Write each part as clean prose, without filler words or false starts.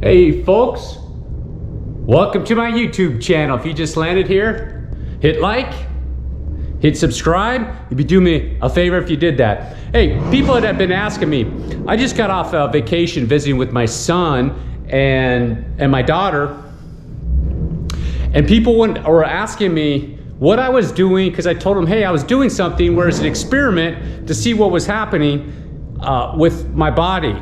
Hey folks, welcome to my YouTube channel. If you just landed here, hit like, hit subscribe. You'd be doing me a favor if you did that. Hey, people that have been asking me, I just got off a vacation visiting with my son and my daughter, and people were asking me what I was doing, because I told them, hey, I was doing something where it's an experiment to see what was happening with my body.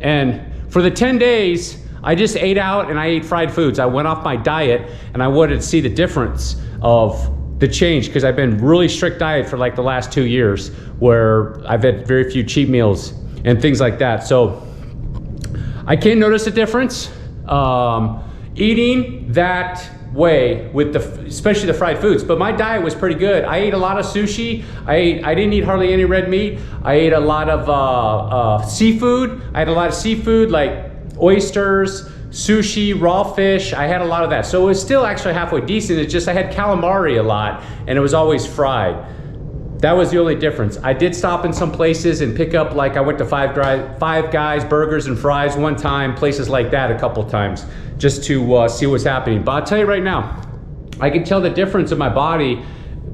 And for the 10 days, I just ate out and I ate fried foods. I went off my diet and I wanted to see the difference of the change, because I've been really strict diet for like the last 2 years where I've had very few cheat meals and things like that. So I can notice a difference eating that way with especially the fried foods. But my diet was pretty good. I ate a lot of sushi. I didn't eat hardly any red meat. I ate a lot of seafood. I had a lot of seafood like oysters, sushi, raw fish. I had a lot of that. So it was still actually halfway decent. It's just I had calamari a lot and it was always fried. That was the only difference. I did stop in some places and pick up, like I went to Five Guys burgers and fries one time, places like that a couple times, just to see what's happening. But I'll tell you right now, I can tell the difference in my body,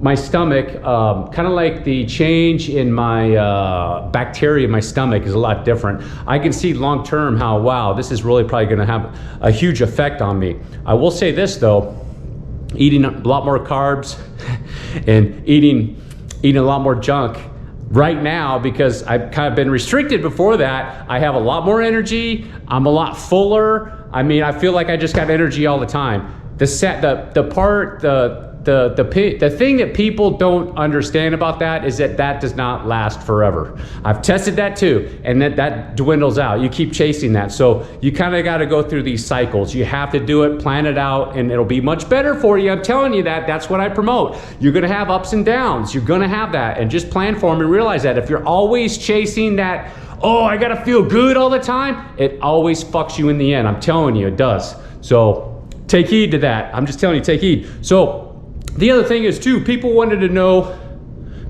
my stomach, kind of like the change in my bacteria in my stomach is a lot different. I can see long term how, wow, this is really probably gonna have a huge effect on me. I will say this though, eating a lot more carbs and eating a lot more junk right now, because I've kind of been restricted before that. I have a lot more energy. I'm a lot fuller. I mean, I feel like I just got energy all the time. The thing that people don't understand about that is that does not last forever. I've tested that too, and that dwindles out. You keep chasing that. So you kind of got to go through these cycles. You have to do it, plan it out, and it'll be much better for you. I'm telling you that. That's what I promote. You're going to have ups and downs. You're going to have that, and just plan for them and realize that if you're always chasing that, oh, I got to feel good all the time, it always fucks you in the end. I'm telling you, it does. So take heed to that. I'm just telling you, take heed. So the other thing is too, people wanted to know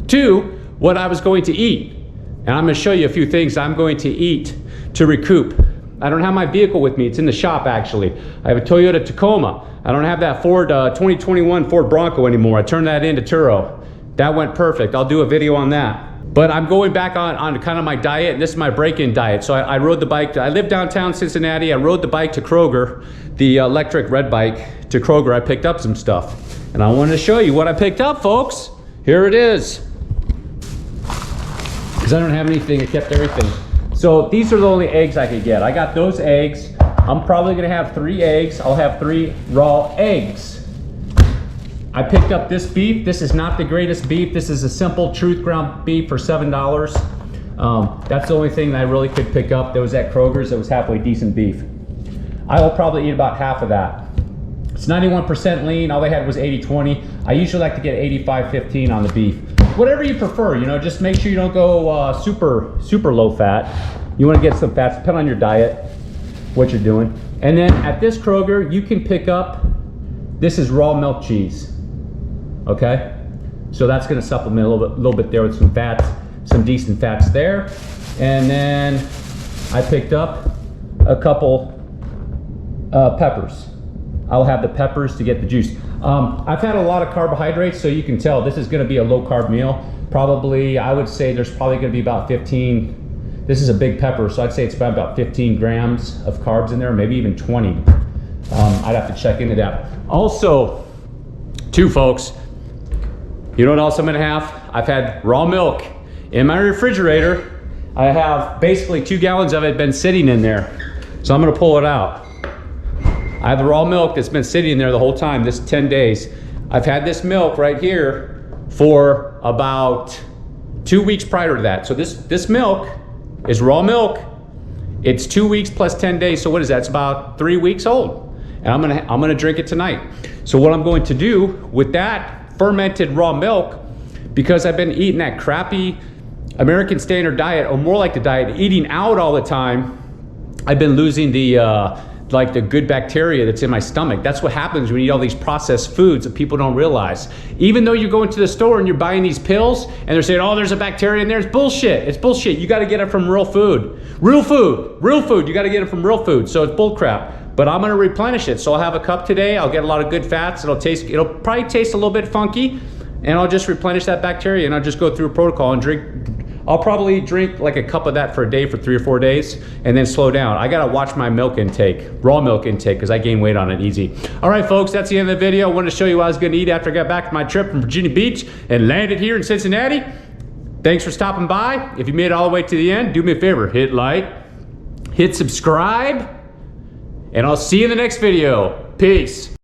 too what I was going to eat. And I'm gonna show you a few things I'm going to eat to recoup. I don't have my vehicle with me, it's in the shop actually. I have a Toyota Tacoma. I don't have that 2021 Ford Bronco anymore. I turned that into Turo. That went perfect. I'll do a video on that. But I'm going back on kind of my diet, and this is my break-in diet. So I rode the bike, I live downtown Cincinnati. I rode the bike to Kroger, the electric red bike to Kroger. I picked up some stuff. And I wanted to show you what I picked up, folks. Here it is. Because I don't have anything, I kept everything. So these are the only eggs I could get. I got those eggs. I'm probably gonna have 3 eggs. I'll have 3 raw eggs. I picked up this beef. This is not the greatest beef. This is a simple truth ground beef for $7. That's the only thing that I really could pick up that was at Kroger's that was halfway decent beef. I will probably eat about half of that. It's 91% lean. All they had was 80-20. I usually like to get 85-15 on the beef. Whatever you prefer, you know, just make sure you don't go super low fat. You want to get some fats, depending on your diet, what you're doing. And then at this Kroger, you can pick up, this is raw milk cheese, okay? So that's going to supplement a little bit there with some fats, some decent fats there. And then I picked up a couple peppers. I'll have the peppers to get the juice. I've had a lot of carbohydrates, so you can tell this is gonna be a low carb meal. Probably, I would say there's probably gonna be about 15, this is a big pepper, so I'd say it's about 15 grams of carbs in there, maybe even 20. I'd have to check into that. Also, too folks, you know what else I'm gonna have? I've had raw milk in my refrigerator. I have basically 2 gallons of it been sitting in there. So I'm gonna pull it out. I have the raw milk that's been sitting in there the whole time, this 10 days. I've had this milk right here for about 2 weeks prior to that. So this milk is raw milk. It's 2 weeks plus 10 days. So what is that? It's about 3 weeks old. And I'm gonna drink it tonight. So what I'm going to do with that fermented raw milk, because I've been eating that crappy American standard diet, or more like the diet, eating out all the time, I've been losing the like the good bacteria that's in my stomach. That's what happens when you eat all these processed foods that people don't realize. Even though you go into the store and you're buying these pills and they're saying, oh, there's a bacteria in there, it's bullshit. It's bullshit. You gotta get it from real food. Real food, you gotta get it from real food. So it's bull crap. But I'm gonna replenish it. So I'll have a cup today. I'll get a lot of good fats. It'll probably taste a little bit funky, and I'll just replenish that bacteria, and I'll just go through a protocol and drink. I'll probably drink like a cup of that for a day for 3 or 4 days and then slow down. I gotta watch my milk intake, raw milk intake, because I gain weight on it easy. All right, folks, that's the end of the video. I wanted to show you what I was gonna eat after I got back from my trip from Virginia Beach and landed here in Cincinnati. Thanks for stopping by. If you made it all the way to the end, do me a favor, hit like, hit subscribe, and I'll see you in the next video. Peace.